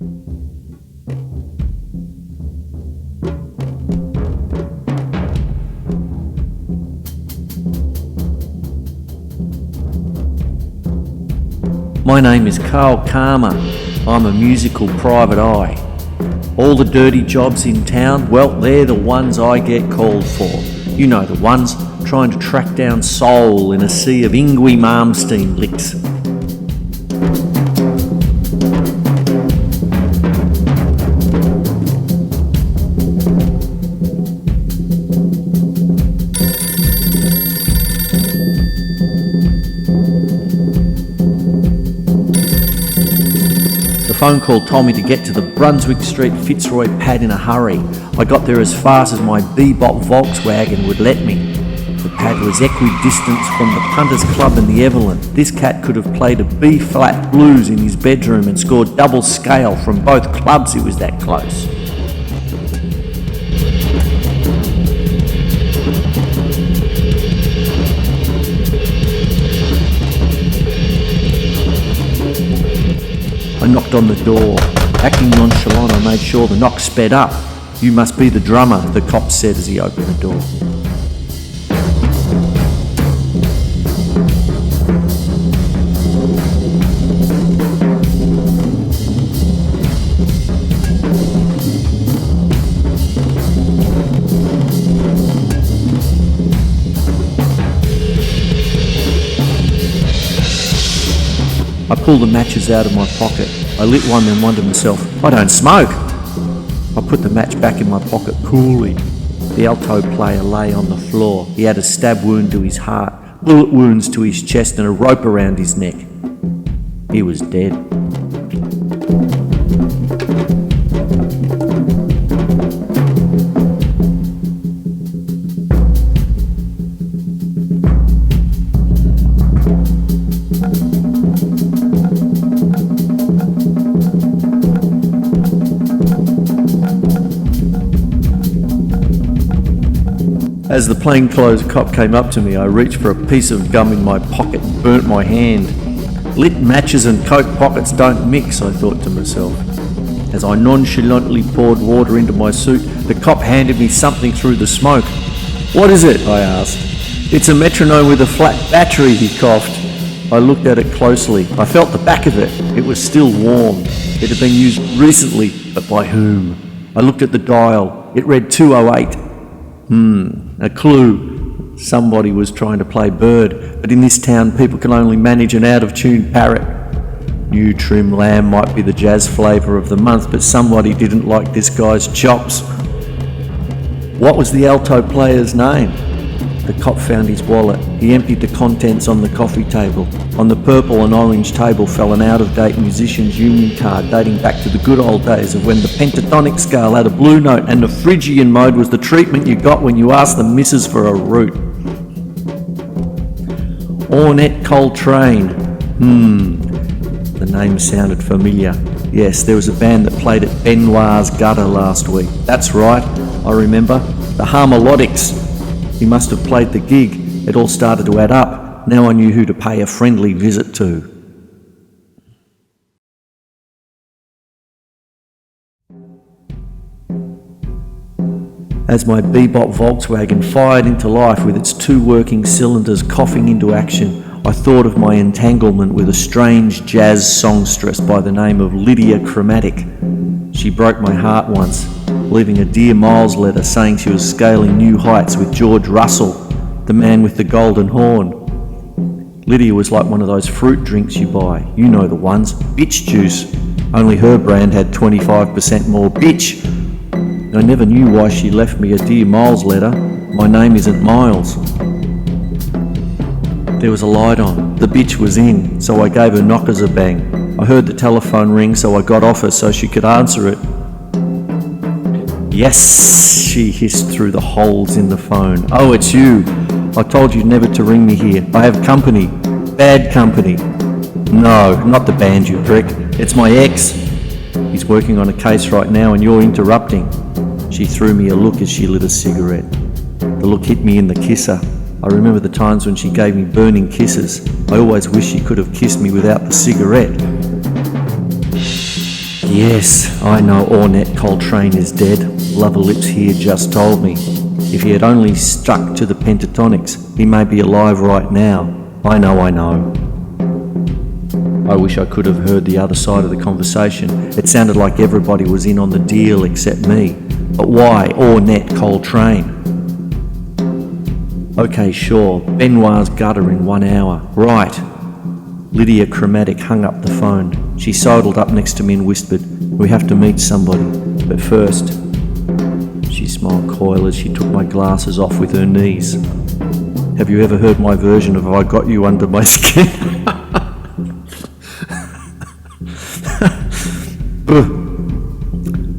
My name is Karl Karma. I'm a musical private eye. All the dirty jobs in town, well, they're the ones I get called for. You know the ones, trying to track down soul in a sea of Yngwie Malmsteen licks. The phone call told me to get to the Brunswick Street Fitzroy pad in a hurry. I got there as fast as my bebop Volkswagen would let me. The pad was equidistant from the Punters Club and the Evelyn. This cat could have played a B-flat blues in his bedroom and scored double scale from both clubs, it was that close. I knocked on the door. Acting nonchalant, I made sure the knock sped up. "You must be the drummer," the cop said as he opened the door. I pulled the matches out of my pocket. I lit one, then wondered to myself, I don't smoke. I put the match back in my pocket coolly. The Alto Player lay on the floor. He had a stab wound to his heart, bullet wounds to his chest, and a rope around his neck. He was dead. As the plainclothes cop came up to me, I reached for a piece of gum in my pocket and burnt my hand. Lit matches and coke pockets don't mix, I thought to myself. As I nonchalantly poured water into my suit, the cop handed me something through the smoke. "What is it?" I asked. "It's a metronome with a flat battery," he coughed. I looked at it closely. I felt the back of it. It was still warm. It had been used recently, but by whom? I looked at the dial. It read 208. A clue. Somebody was trying to play bird, but in this town people can only manage an out-of-tune parrot. New trim lamb might be the jazz flavour of the month, but somebody didn't like this guy's chops. What was the Alto Player's name? The cop found his wallet. He emptied the contents on the coffee table. On the purple and orange table fell an out-of-date musician's union card dating back to the good old days of when the pentatonic scale had a blue note and the Phrygian mode was the treatment you got when you asked the missus for a root. Ornette Coltrane. The name sounded familiar. Yes, there was a band that played at Benoit's Gutter last week. That's right, I remember. The Harmolodics. He must have played the gig. It all started to add up. Now I knew who to pay a friendly visit to. As my bebop Volkswagen fired into life with its two working cylinders coughing into action, I thought of my entanglement with a strange jazz songstress by the name of Lydia Chromatic. She broke my heart once, leaving a Dear Miles letter saying she was scaling new heights with George Russell, the man with the golden horn. Lydia was like one of those fruit drinks you buy. You know the ones, bitch juice. Only her brand had 25% more bitch. I never knew why she left me a Dear Miles letter. My name isn't Miles. There was a light on. The bitch was in, so I gave her knockers a bang. I heard the telephone ring, so I got off her so she could answer it. "Yes," she hissed through the holes in the phone. "Oh, it's you. I told you never to ring me here. I have company. Bad company." "No, not the band, you prick. It's my ex. He's working on a case right now and you're interrupting." She threw me a look as she lit a cigarette. The look hit me in the kisser. I remember the times when she gave me burning kisses. I always wished she could have kissed me without the cigarette. Yes, I know Ornette Coltrane is dead. Lover Lips here just told me. If he had only stuck to the pentatonics, he may be alive right now. I know. I wish I could have heard the other side of the conversation. It sounded like everybody was in on the deal except me. But why Ornette Coltrane? Okay, sure, Benoit's gutter in 1 hour. Right. Lydia Chromatic hung up the phone. She sidled up next to me and whispered, "We have to meet somebody, but first..." She smiled coyly as she took my glasses off with her knees. Have you ever heard my version of I Got You Under My Skin?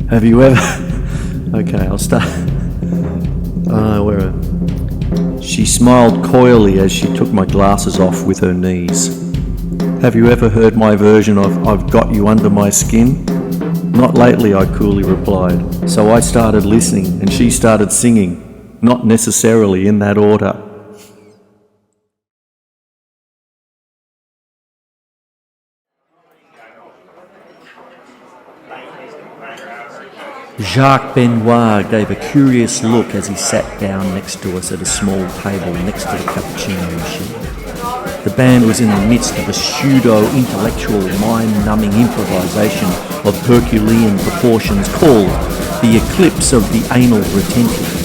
Have you ever... Okay, I'll start. Where are... She smiled coyly as she took my glasses off with her knees. Have you ever heard my version of I've Got You Under My Skin? Not lately, I coolly replied. So I started listening and she started singing, not necessarily in that order. Jacques Benoit gave a curious look as he sat down next to us at a small table next to the cappuccino machine. The band was in the midst of a pseudo-intellectual, mind-numbing improvisation of Herculean proportions called The Eclipse of the Anal Retentive.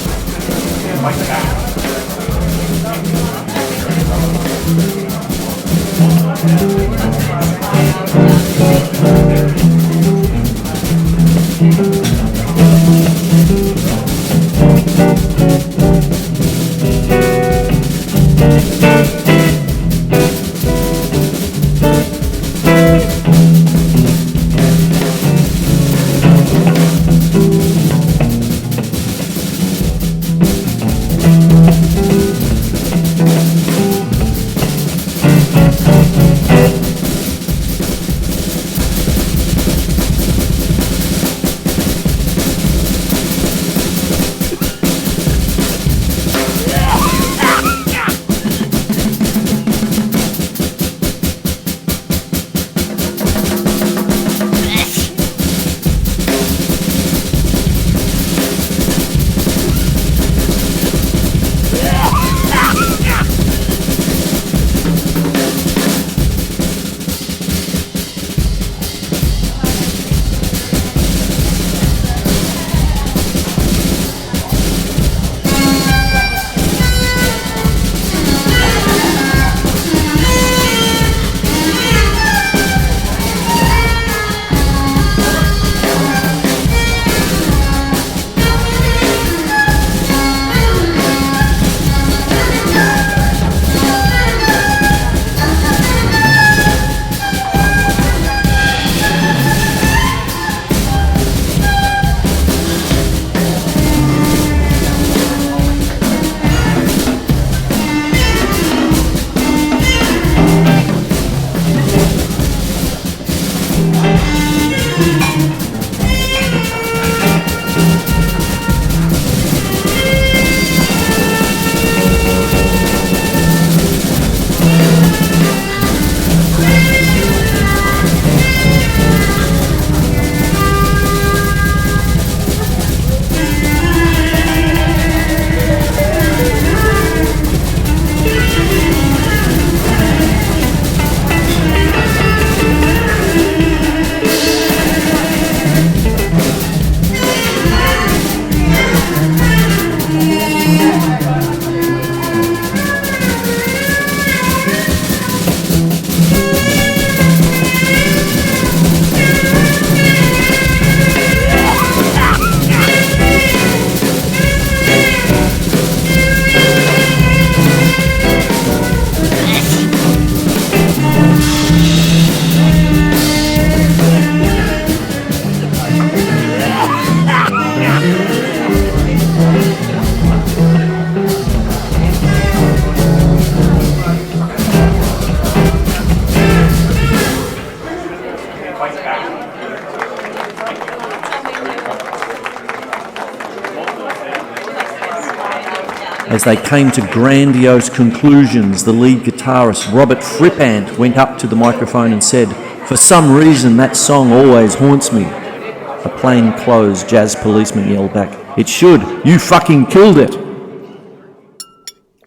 As they came to grandiose conclusions, the lead guitarist, Robert Frippant, went up to the microphone and said, For some reason, that song always haunts me. A plainclothes jazz policeman yelled back, "It should. You fucking killed it."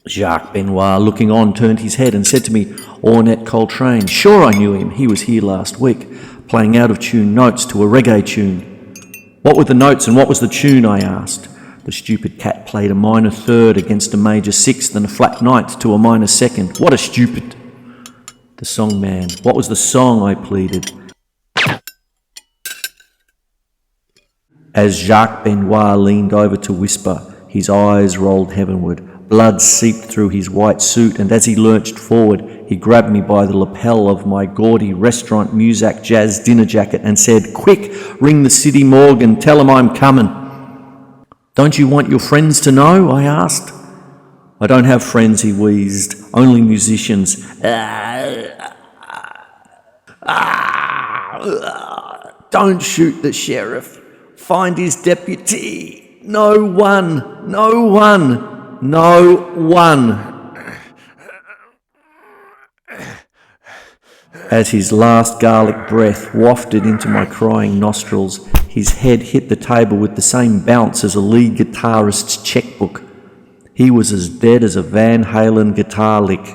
Jacques Benoit, looking on, turned his head and said to me, "Ornette Coltrane. Sure, I knew him. He was here last week, playing out-of-tune notes to a reggae tune." "What were the notes and what was the tune?" I asked. The stupid cat played a minor third against a major sixth and a flat ninth to a minor second. What a stupid... The song man. What was the song? I pleaded. As Jacques Benoit leaned over to whisper, his eyes rolled heavenward. Blood seeped through his white suit, and as he lurched forward, he grabbed me by the lapel of my gaudy restaurant Muzak jazz dinner jacket and said, "Quick, ring the city morgue and tell them I'm coming." "Don't you want your friends to know?" I asked. "I don't have friends," he wheezed, "only musicians." "Don't shoot the sheriff. Find his deputy. No one. As his last garlic breath wafted into my crying nostrils, his head hit the table with the same bounce as a lead guitarist's checkbook. He was as dead as a Van Halen guitar lick.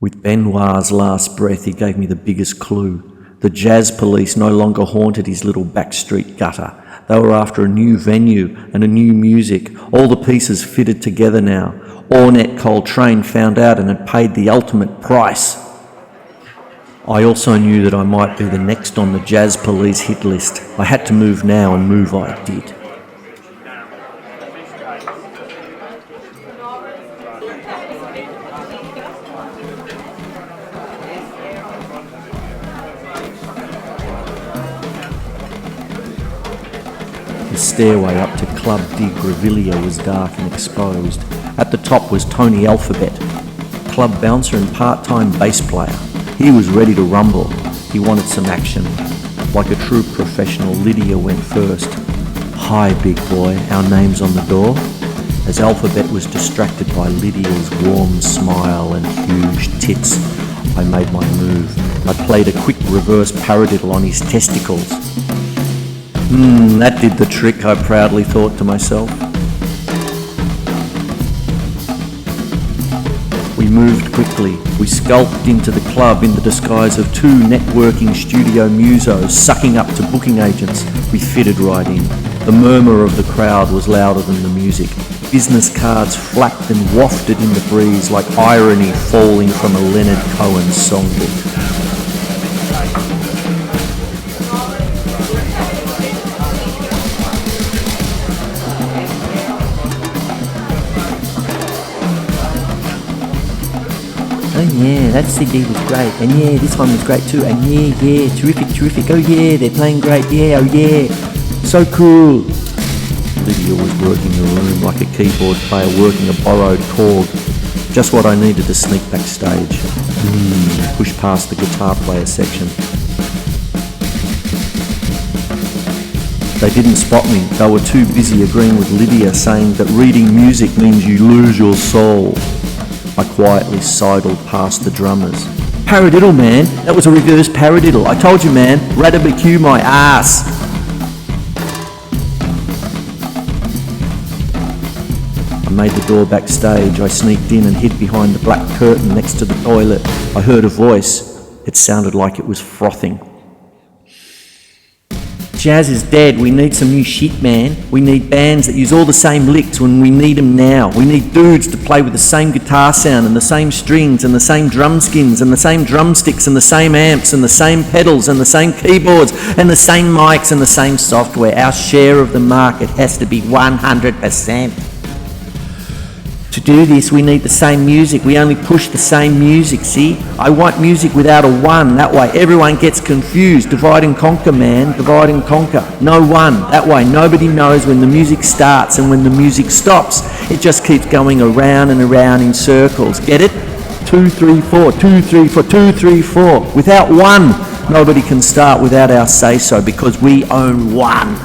With Benoit's last breath, he gave me the biggest clue. The jazz police no longer haunted his little backstreet gutter. They were after a new venue and a new music. All the pieces fitted together now. Ornette Coltrane found out and had paid the ultimate price. I also knew that I might be the next on the jazz police hit list. I had to move now, and move I did. The stairway up to Club de Grevillea was dark and exposed. At the top was Tony Alphabet, club bouncer and part-time bass player. He was ready to rumble. He wanted some action. Like a true professional, Lydia went first. "Hi, big boy, our name's on the door." As Alphabet was distracted by Lydia's warm smile and huge tits, I made my move. I played a quick reverse paradiddle on his testicles. That did the trick, I proudly thought to myself. We moved quickly. We skulked into the club in the disguise of two networking studio musos sucking up to booking agents. We fitted right in. The murmur of the crowd was louder than the music. Business cards flapped and wafted in the breeze like irony falling from a Leonard Cohen songbook. "Oh yeah, that CD was great, and yeah, this one was great too, and yeah, terrific, oh yeah, they're playing great, yeah, oh yeah, so cool." Lydia was working the room like a keyboard player working a borrowed chord, just what I needed to sneak backstage. Pushed past the guitar player section. They didn't spot me. They were too busy agreeing with Lydia, saying that reading music means you lose your soul. I quietly sidled past the drummers. Paradiddle, man. That was a reverse paradiddle. I told you, man. Radabacue my ass. I made the door backstage. I sneaked in and hid behind the black curtain next to the toilet. I heard a voice. It sounded like it was frothing. Jazz is dead. We need some new shit, man. We need bands that use all the same licks when we need them now. We need dudes to play with the same guitar sound and the same strings and the same drum skins and the same drumsticks and the same amps and the same pedals and the same keyboards and the same mics and the same software. Our share of the market has to be 100%. To do this, we need the same music. We only push the same music, see? I want music without a one. That way everyone gets confused. Divide and conquer, man. Divide and conquer. No one. That way nobody knows when the music starts and when the music stops. It just keeps going around and around in circles. Get it? 2, 3, 4, 2, 3, 4, 2, 3, 4. Without one, nobody can start without our say-so because we own one.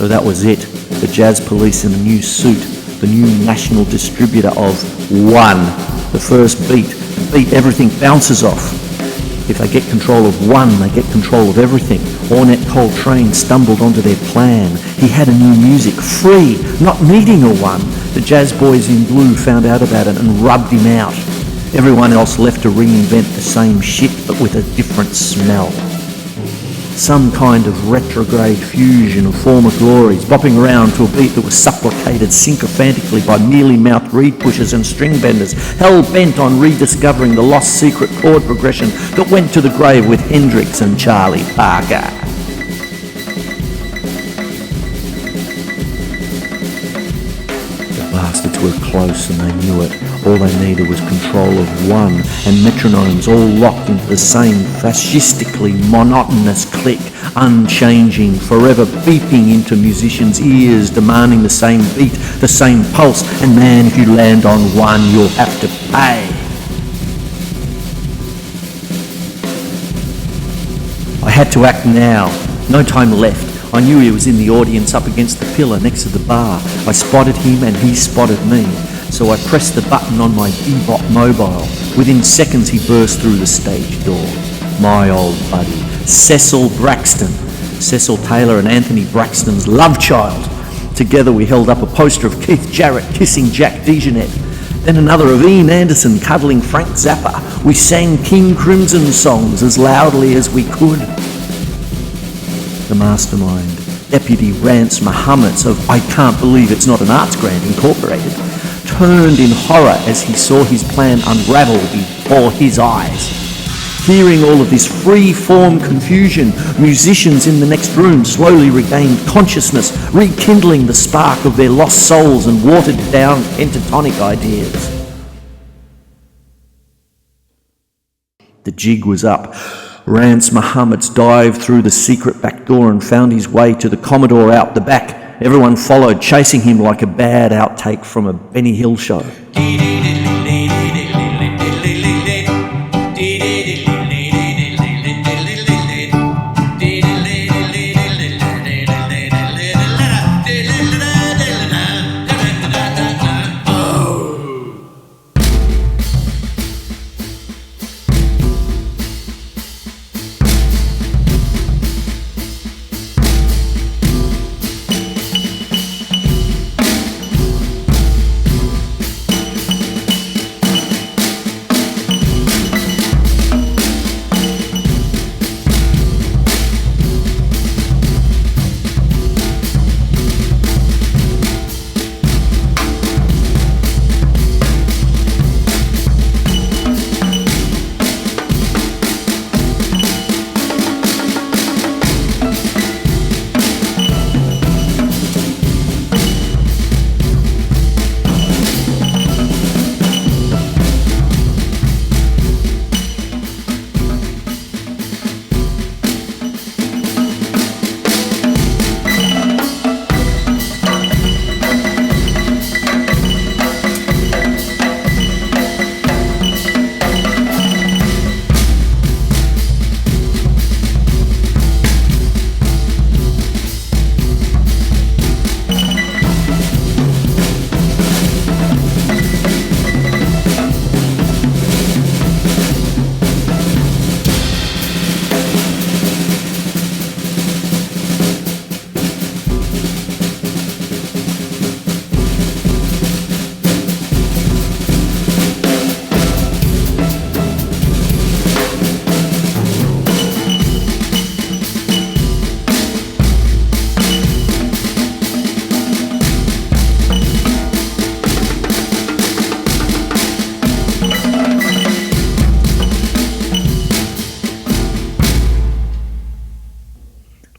So that was it. The Jazz Police in a new suit, the new national distributor of one. The first beat, the beat everything bounces off. If they get control of one, they get control of everything. Ornette Coltrane stumbled onto their plan. He had a new music, free, not needing a one. The Jazz Boys in Blue found out about it and rubbed him out. Everyone else left to reinvent the same shit, but with a different smell. Some kind of retrograde fusion of former glories, bopping around to a beat that was supplicated sycophantically by mealy-mouthed reed pushers and string benders, hell-bent on rediscovering the lost secret chord progression that went to the grave with Hendrix and Charlie Parker. The bastards were close and they knew it. All they needed was control of one, and metronomes all locked into the same fascistically monotonous click, unchanging, forever beeping into musicians' ears, demanding the same beat, the same pulse, and man, if you land on one, you'll have to pay. I had to act now. No time left. I knew he was in the audience up against the pillar next to the bar. I spotted him and he spotted me. So I pressed the button on my bebop mobile. Within seconds he burst through the stage door. My old buddy, Cecil Braxton. Cecil Taylor and Anthony Braxton's love child. Together we held up a poster of Keith Jarrett kissing Jack DeJohnette. Then another of Ian Anderson cuddling Frank Zappa. We sang King Crimson songs as loudly as we could. the mastermind, Deputy Rance Muhammad's of I Can't Believe It's Not an Arts Grant Incorporated, turned in horror as he saw his plan unravel before his eyes. Hearing all of this free-form confusion, musicians in the next room slowly regained consciousness, rekindling the spark of their lost souls and watered-down pentatonic ideas. The jig was up. Rance Muhammad's dived through the secret back door and found his way to the Commodore out the back. Everyone followed, chasing him like a bad outtake from a Benny Hill show.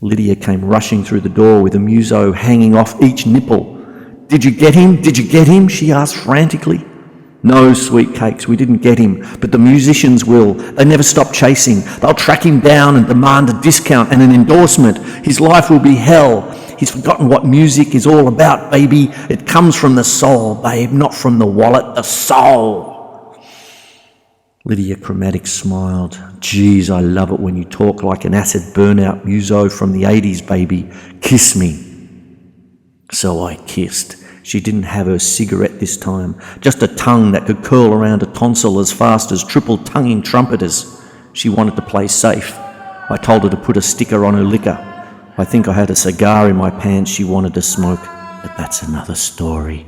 Lydia came rushing through the door with a muso hanging off each nipple. "Did you get him? Did you get him?" she asked frantically. "No, sweet cakes, we didn't get him, but the musicians will. They never stop chasing. They'll track him down and demand a discount and an endorsement. His life will be hell. He's forgotten what music is all about, baby. It comes from the soul, babe, not from the wallet, the soul." Lydia Chromatic smiled. "Geez, I love it when you talk like an acid burnout muso from the 80s, baby. Kiss me." So I kissed. She didn't have her cigarette this time, just a tongue that could curl around a tonsil as fast as triple-tonguing trumpeters. She wanted to play safe. I told her to put a sticker on her liquor. I think I had a cigar in my pants she wanted to smoke, but that's another story.